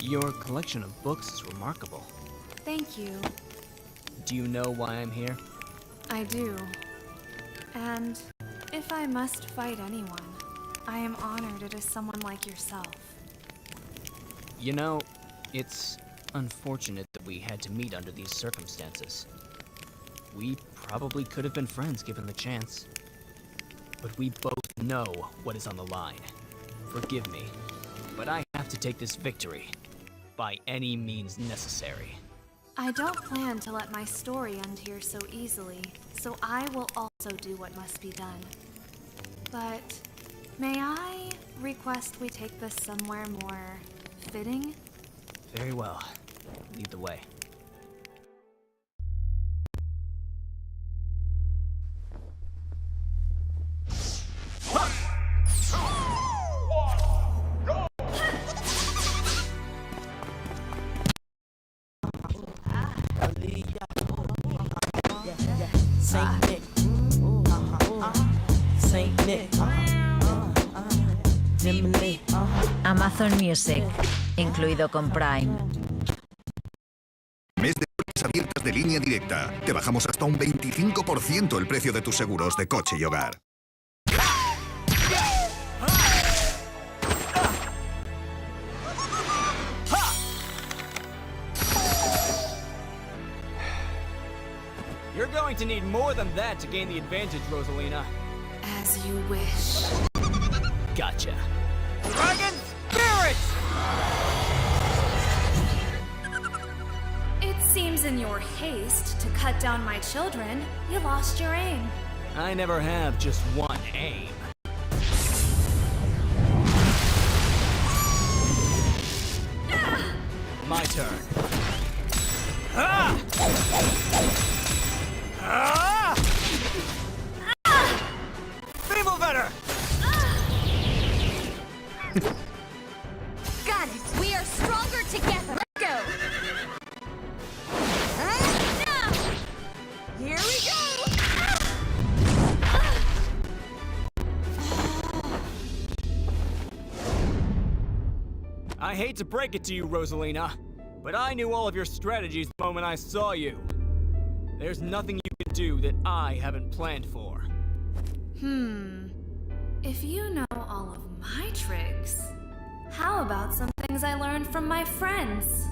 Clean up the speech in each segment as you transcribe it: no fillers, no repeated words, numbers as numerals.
Your collection of books is remarkable. Thank you. Do you know why I'm here? I do. And if I must fight anyone, I am honored it is someone like yourself. You know, it's unfortunate that we had to meet under these circumstances. We probably could have been friends given the chance. But we both know what is on the line. Forgive me, but I have to take this victory by any means necessary. I don't plan to let my story end here so easily, so I will also do what must be done. But may I request we take this somewhere more fitting? Very well. Lead the way. Amazon Music, incluido con Prime. Mes de pruebas abiertas de línea directa. Te bajamos hasta un 25% el precio de tus seguros de coche y hogar. You're going to need more than that to gain the advantage, Rosalina. As you wish. Gotcha. Dragon Spirit! It seems in your haste to cut down my children, you lost your aim. I never have just one aim. My turn. Ah! Ah! Feeble better! Got it! We are stronger together! Let's go! Here we go! I hate to break it to you, Rosalina, but I knew all of your strategies the moment I saw you. There's nothing you can do that I haven't planned for. If you know all of my tricks, how about some things I learned from my friends?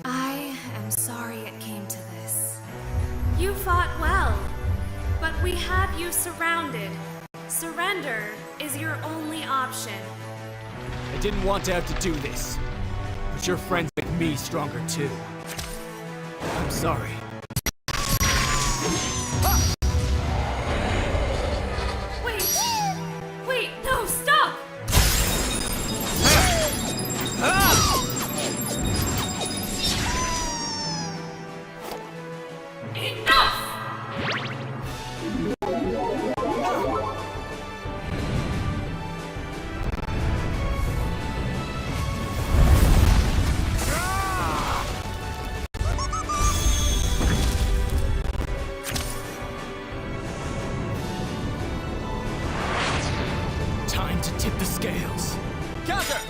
I am sorry it came to this. You fought well, but we have you surrounded. Surrender is your only option. I didn't want to have to do this, but your friends make me stronger too. I'm sorry. Wait, no, stop! Enough! Time to tip the scales. Counter!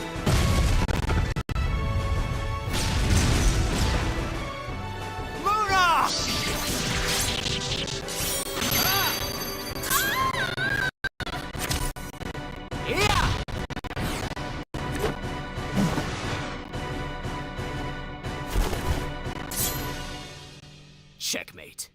Luna! Yeah! Checkmate.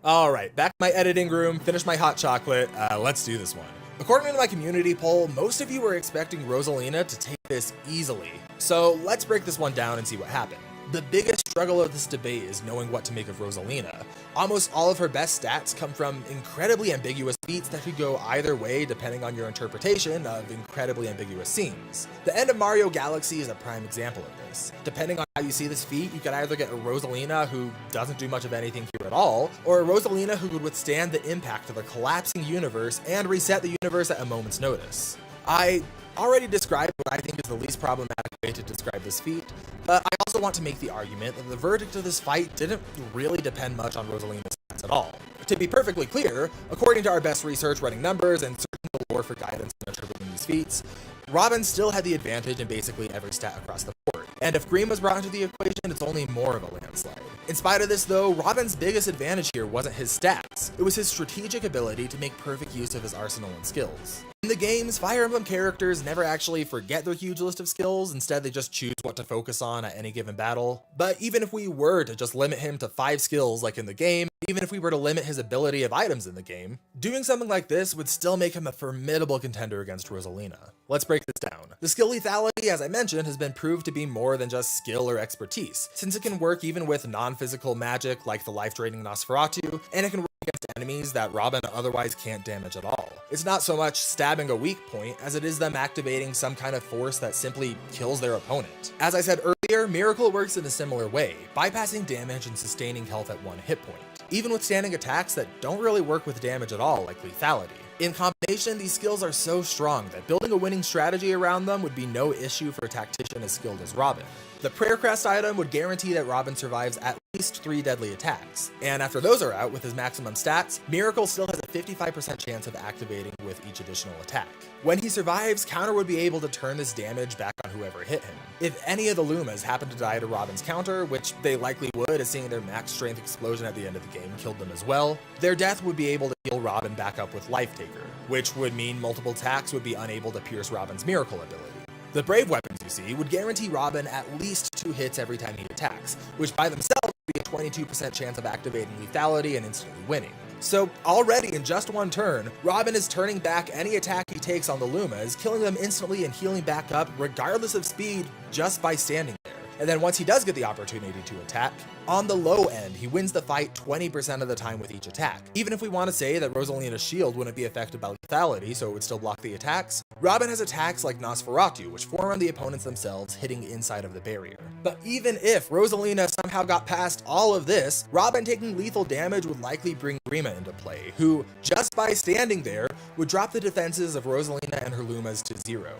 All right, back to my editing room, finish my hot chocolate. Let's do this one. According to my community poll, most of you were expecting Rosalina to take this easily. So let's break this one down and see what happened. The biggest struggle of this debate is knowing what to make of Rosalina. Almost all of her best stats come from incredibly ambiguous feats that could go either way depending on your interpretation of incredibly ambiguous scenes. The end of Mario Galaxy is a prime example of this. Depending on how you see this feat, you could either get a Rosalina who doesn't do much of anything here at all, or a Rosalina who would withstand the impact of a collapsing universe and reset the universe at a moment's notice. I already described what I think is the least problematic way to describe this feat, but I also want to make the argument that the verdict of this fight didn't really depend much on Rosalina's stats at all. To be perfectly clear, according to our best research running numbers and searching the lore for guidance in interpreting these feats, Robin still had the advantage in basically every stat across the board, and if Green was brought into the equation, it's only more of a landslide. In spite of this though, Robin's biggest advantage here wasn't his stats, it was his strategic ability to make perfect use of his arsenal and skills. In the games, Fire Emblem characters never actually forget their huge list of skills, instead they just choose what to focus on at any given battle. But even if we were to just limit him to 5 skills like in the game, even if we were to limit his ability of items in the game, doing something like this would still make him a formidable contender against Rosalina. Let's break this down. The skill lethality, as I mentioned, has been proved to be more than just skill or expertise, since it can work even with non-physical magic like the life-draining Nosferatu, and it can work against enemies that Robin otherwise can't damage at all. It's not so much stabbing a weak point as it is them activating some kind of force that simply kills their opponent. As I said earlier, Miracle works in a similar way, bypassing damage and sustaining health at one hit point, even withstanding attacks that don't really work with damage at all, like lethality. In combination, these skills are so strong that building a winning strategy around them would be no issue for a tactician as skilled as Robin. The Prayer Crest item would guarantee that Robin survives at least 3 deadly attacks, and after those are out with his maximum stats, Miracle still has a 55% chance of activating with each additional attack. When he survives, Counter would be able to turn this damage back on whoever hit him. If any of the Lumas happen to die to Robin's counter, which they likely would as seeing their max strength explosion at the end of the game killed them as well, their death would be able to heal Robin back up with Life Taker, which would mean multiple attacks would be unable to pierce Robin's Miracle ability. The Brave weapons you see would guarantee Robin at least 2 hits every time he attacks, which by themselves would be a 22% chance of activating lethality and instantly winning. So already in just one turn, Robin is turning back any attack he takes on the Lumas, killing them instantly and healing back up regardless of speed just by standing there. And then once he does get the opportunity to attack, on the low end, he wins the fight 20% of the time with each attack. Even if we want to say that Rosalina's shield wouldn't be affected by lethality, so it would still block the attacks, Robin has attacks like Nosferatu, which form on the opponents themselves, hitting inside of the barrier. But even if Rosalina somehow got past all of this, Robin taking lethal damage would likely bring Grima into play, who, just by standing there, would drop the defenses of Rosalina and her Lumas to 0.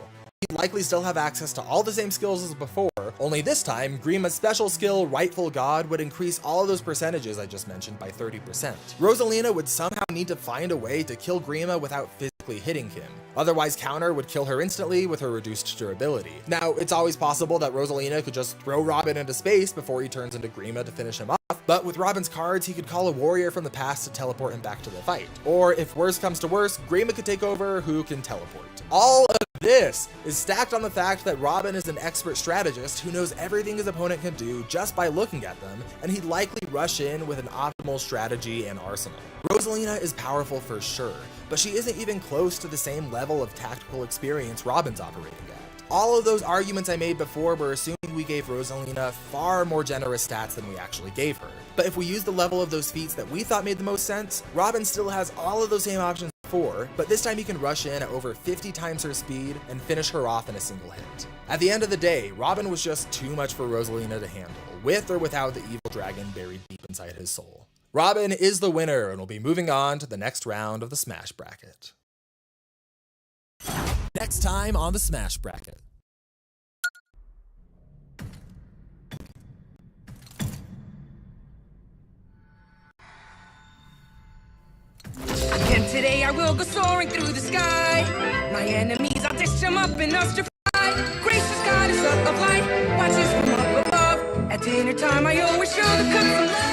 He'd likely still have access to all the same skills as before, only this time, Grima's special skill, Rightful God, would increase all of those percentages I just mentioned by 30%. Rosalina would somehow need to find a way to kill Grima without physically hitting him. Otherwise, Counter would kill her instantly with her reduced durability. Now, it's always possible that Rosalina could just throw Robin into space before he turns into Grima to finish him off, but with Robin's cards, he could call a warrior from the past to teleport him back to the fight. Or if worse comes to worse, Grima could take over, who can teleport. All of this is stacked on the fact that Robin is an expert strategist who knows everything his opponent can do just by looking at them, and he'd likely rush in with an optimal strategy and arsenal. Rosalina is powerful for sure, but she isn't even close to the same level of tactical experience Robin's operating at. All of those arguments I made before were assuming we gave Rosalina far more generous stats than we actually gave her. But if we use the level of those feats that we thought made the most sense, Robin still has all of those same options before, but this time he can rush in at over 50 times her speed and finish her off in a single hit. At the end of the day, Robin was just too much for Rosalina to handle, with or without the evil dragon buried deep inside his soul. Robin is the winner and will be moving on to the next round of the Smash Bracket. Next time on the Smash Bracket. Today I will go soaring through the sky. My enemies, I'll dish them up and us to fly. Gracious goddess of light, watches from up above. At dinner time, I always show the cook some love.